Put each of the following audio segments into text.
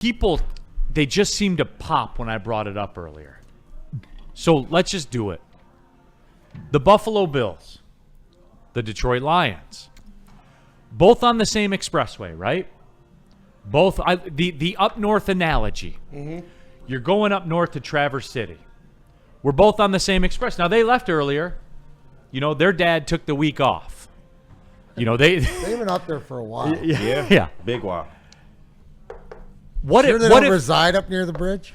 people, they just seem to pop when I brought it up earlier. So let's just do it. The Buffalo Bills, the Detroit Lions, both on the same expressway, right? Both the up north analogy. Mm-hmm. You're going up north to Traverse City. We're both on the same express. Now, they left earlier. You know, their dad took the week off. You know, they've been up there for a while. Yeah. Big while. What if they don't reside up near the bridge?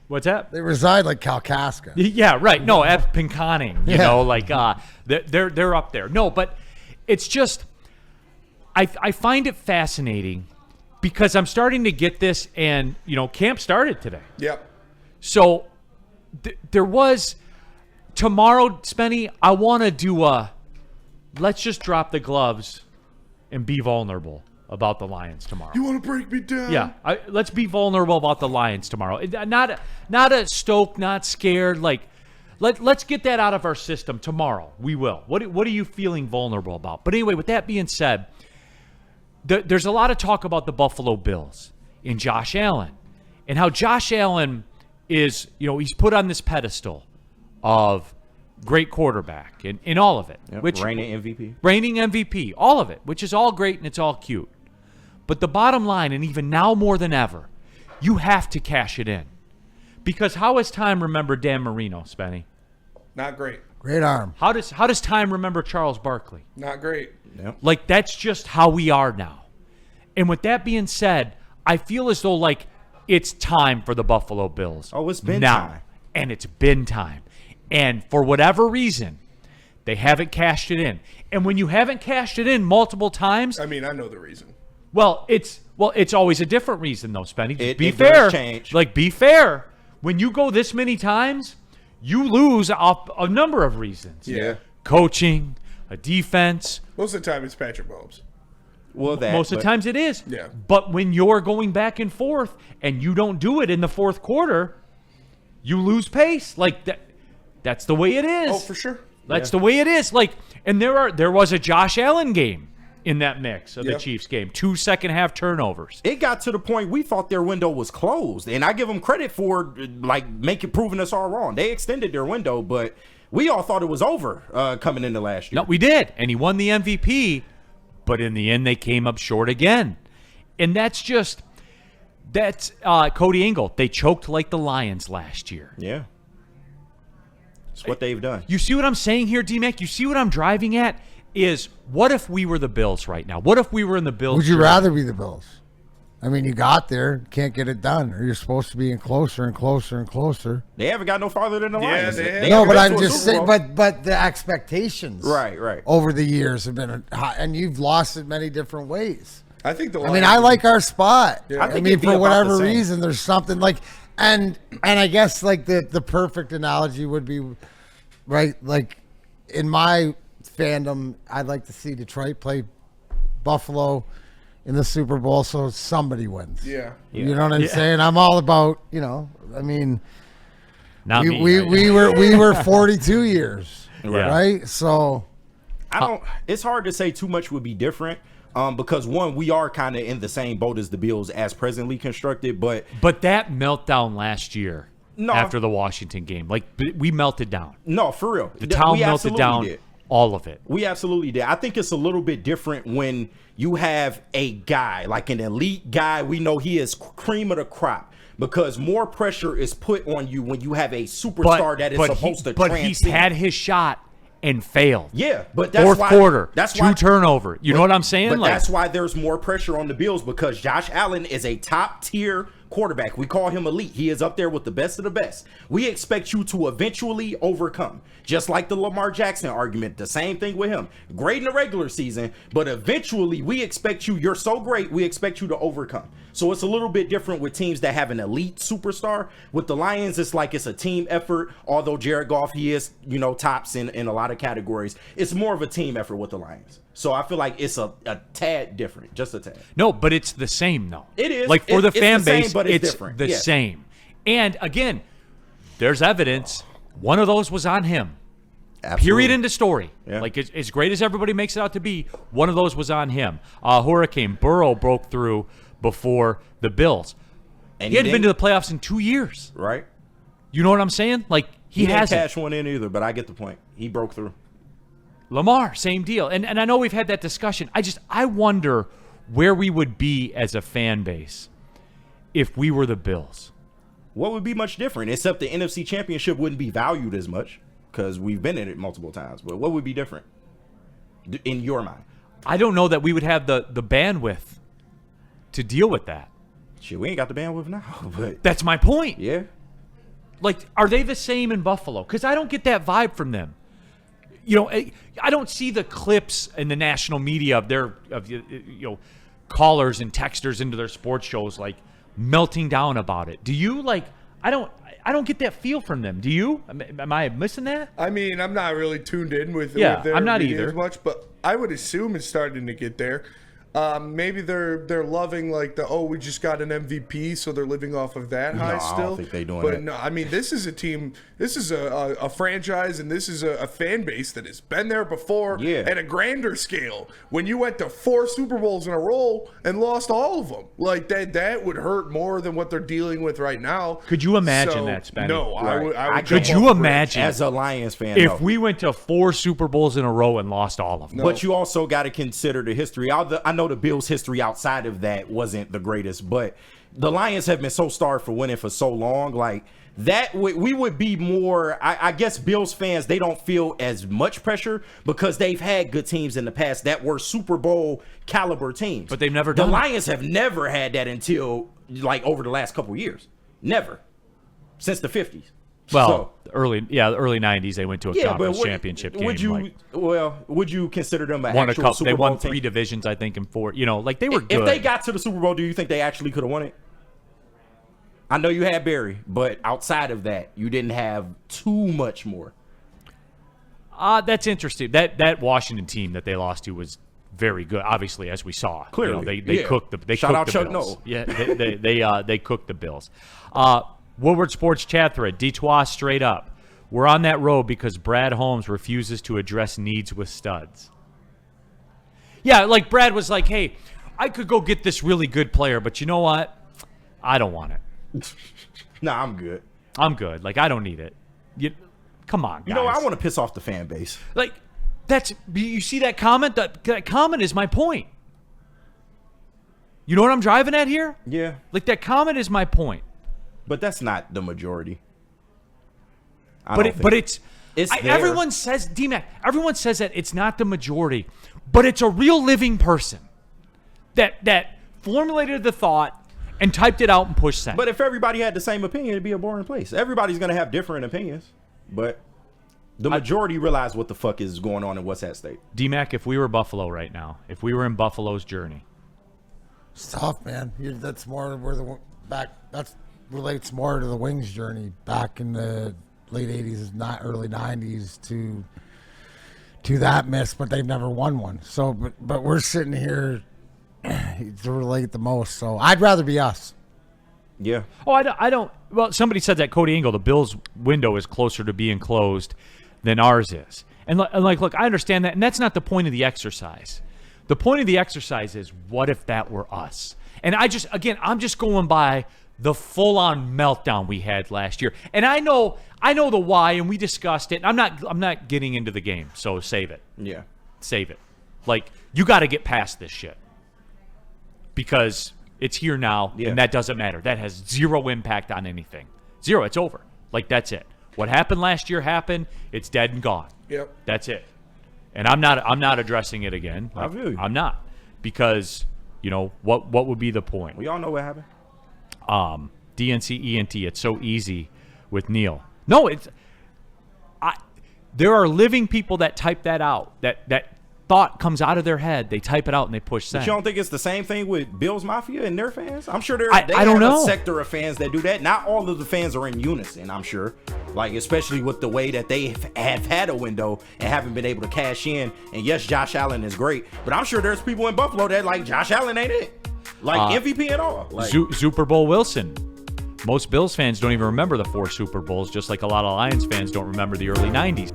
What's that? They reside like Kalkaska. Yeah, right. No, at Pinconning. You know, like they're up there. No, but it's just I find it fascinating because I'm starting to get this, and you know, camp started today. Yep. So there was tomorrow, Spenny. I want to do let's just drop the gloves and be vulnerable about the Lions tomorrow. You want to break me down? Yeah, let's be vulnerable about the Lions tomorrow. Not a stoked, not scared. Like, let's get that out of our system tomorrow. We will. What are you feeling vulnerable about? But anyway, with that being said, there's a lot of talk about the Buffalo Bills and Josh Allen and how Josh Allen is, you know, he's put on this pedestal of great quarterback and all of it. Yep. Which Reigning MVP, all of it, which is all great and it's all cute. But the bottom line, and even now more than ever, you have to cash it in. Because how has time remembered Dan Marino, Spenny? Not great. Great arm. How does time remember Charles Barkley? Not great. Yep. Like, that's just how we are now. And with that being said, I feel as though, like, it's time for the Buffalo Bills. Oh, it's been now. time. And it's been time. And for whatever reason, they haven't cashed it in. And when you haven't cashed it in multiple times... I mean, I know the reason. Well, it's always a different reason, though, Spenny. Be it fair. does change. Like, be fair. When you go this many times, you lose off a number of reasons. Yeah. Coaching, a defense. Most of the time, it's Patrick Mahomes. Well, Most of the times it is. Yeah. But when you're going back and forth and you don't do it in the fourth quarter, you lose pace. Like, that's the way it is. Oh, for sure. That's the way it is. Like, and there was a Josh Allen game in that mix of the Chiefs game. 2 second-half turnovers. It got to the point we thought their window was closed, and I give them credit for like proving us all wrong. They extended their window, but we all thought it was over coming into last year. No, we did, and he won the MVP, but in the end they came up short again. And that's Cody Engle. They choked like the Lions last year. Yeah. It's what they've done. You see what I'm saying here, D-Mac? You see what I'm driving at? Is what if we were the Bills right now? What if we were in the Bills? Would you rather be the Bills? I mean, you got there, can't get it done, or you're supposed to be in closer and closer and closer. They haven't got no farther than the Lions. No, but I'm just saying. But the expectations, right, over the years have been high, and you've lost it many different ways. I think I like our spot. Yeah. I mean, for whatever reason, there's something like, and I guess like the perfect analogy would be, right? Like in my fandom, I'd like to see Detroit play Buffalo in the Super Bowl so somebody wins. Yeah. You know what I'm saying? I'm all about, you know, I mean, we were 42 years, right? So it's hard to say too much would be different. Because one, we are kind of in the same boat as the Bills as presently constructed, but that meltdown last year after the Washington game, like we melted down. No, for real, the town melted down. All of it. We absolutely did. I think it's a little bit different when you have a guy, like an elite guy. We know he is cream of the crop because more pressure is put on you when you have a superstar that is supposed to transcend. But he's had his shot and failed. Yeah, but that's fourth why, quarter, that's two turnover. You know what I'm saying? But that's why there's more pressure on the Bills because Josh Allen is a top tier quarterback. We call him elite. He is up there with the best of the best. We expect you to eventually overcome. Just like the Lamar Jackson argument, the same thing with him. Great in the regular season, but eventually we expect you're so great, we expect you to overcome. So it's a little bit different with teams that have an elite superstar. With the Lions, it's like it's a team effort. Although Jared Goff, he is, tops in a lot of categories. It's more of a team effort with the Lions. So I feel like it's a tad different, just a tad. No, but it's the same, though. It is. Like for the fan base, but it's different. The same. And again, there's evidence. One of those was on him. Absolutely. Period, end of story. Yeah. Like as great as everybody makes it out to be, one of those was on him. Hurricane Burrow broke through before the Bills. And He hadn't been to didn't- the playoffs in 2 years. right. You know what I'm saying? Like, he didn't hasn't. cash one in either, but I get the point. He broke through. Lamar, same deal. And I know we've had that discussion. I wonder where we would be as a fan base if we were the Bills. What would be much different? Except the NFC Championship wouldn't be valued as much because we've been in it multiple times. But what would be different in your mind? I don't know that we would have the bandwidth to deal with that. Shit, we ain't got the bandwidth now. But That's my point. yeah, Like, are they the same in Buffalo? Because I don't get that vibe from them. You know, I don't see the clips in the national media of their callers and texters into their sports shows like melting down about it. Do you? Like, I don't get that feel from them. Do you? Am I missing that? I mean, I'm not really tuned in with Yeah, with their I'm not media either. as much, but I would assume it's starting to get there. Maybe they're loving like we just got an MVP, so they're living off of that high I still. don't think they doing but that. no, I mean this is a team, this is a franchise, and this is a fan base that has been there before Yeah. at a grander scale. When you went to 4 Super Bowls in a row and lost all of them, like that would hurt more than what they're dealing with right now. Could you imagine So, that, Spenny? No, I Right. would. I Could jump you off the bridge. imagine as a Lions fan, if no. we went to 4 Super Bowls in a row and lost all of them? No. But you also got to consider the history. I know the Bills' history outside of that wasn't the greatest, but the Lions have been so starved for winning for so long. Like that, we would be more. I guess Bills fans, they don't feel as much pressure because they've had good teams in the past that were Super Bowl caliber teams. But they've never The done it. Lions have never had that until like over the last couple years. Never since the 50s. Well, the early 90s they went to a Yeah, but conference championship game. would you? Would you consider them an won a actual cup? Super They Bowl won team? 3 divisions, I think, and 4. You know, like they were good. If they got to the Super Bowl, do you think they actually could have won it? I know you had Barry, but outside of that, you didn't have too much more. That's interesting. That Washington team that they lost to was very good. Obviously, as we saw, Clearly, you know, they yeah. cooked the Shout cooked out the Chuck Bills. Noll. Yeah, they cooked the Bills. Woodward Sports chat thread. Detroit straight up. We're on that road because Brad Holmes refuses to address needs with studs. Yeah, like Brad was like, hey, I could go get this really good player, but you know what? I don't want it. Nah, I'm good. I'm good. Like, I don't need it. Come on, guys. You know, I want to piss off the fan base. Like, you see that comment? That comment is my point. You know what I'm driving at here? Yeah, Like, that comment is my point. but that's not the majority. But it's It's there. everyone says, D-Mac, everyone says that it's not the majority, but it's a real living person that formulated the thought and typed it out and pushed send. But if everybody had the same opinion, it'd be a boring place. Everybody's gonna have different opinions, but the majority realize what the fuck is going on and what's at stake. D-Mac, if we were Buffalo right now, if we were in Buffalo's journey, It's tough, man. That's more where that relates more to the Wings journey back in the late '80s, not early '90s to that miss, but they've never won one. So, but we're sitting here to relate the most. So I'd rather be us. Yeah, oh, I don't. Well, somebody said that Cody Engel, the Bills' window is closer to being closed than ours is, and like, look, I understand that, and that's not the point of the exercise. The point of the exercise is, what if that were us? And I'm just going by the full-on meltdown we had last year, and I know the why, and we discussed it. I'm not getting into the game, so save it. yeah. Save it. Like, you got to get past this shit because it's here now, Yeah. and that doesn't matter. That has zero impact on anything. Zero. It's over. Like, that's it. What happened last year happened. It's dead and gone. Yep. That's it. And I'm not addressing it again. I feel you. I'm not, because what would be the point? We all know what happened. DNC ENT. It's so easy with Neal. No, there are living people that type that out. That thought comes out of their head. They type it out and they push send. But you don't think it's the same thing with Bills Mafia and their fans? I'm sure they I don't have know. a sector of fans that do that. Not all of the fans are in unison, I'm sure. Like, especially with the way that they have had a window and haven't been able to cash in. And yes, Josh Allen is great, but I'm sure there's people in Buffalo that like Josh Allen ain't it. Like MVP at all. Like, Super Bowl Wilson. Most Bills fans don't even remember the 4 Super Bowls, just like a lot of Lions fans don't remember the early 90s.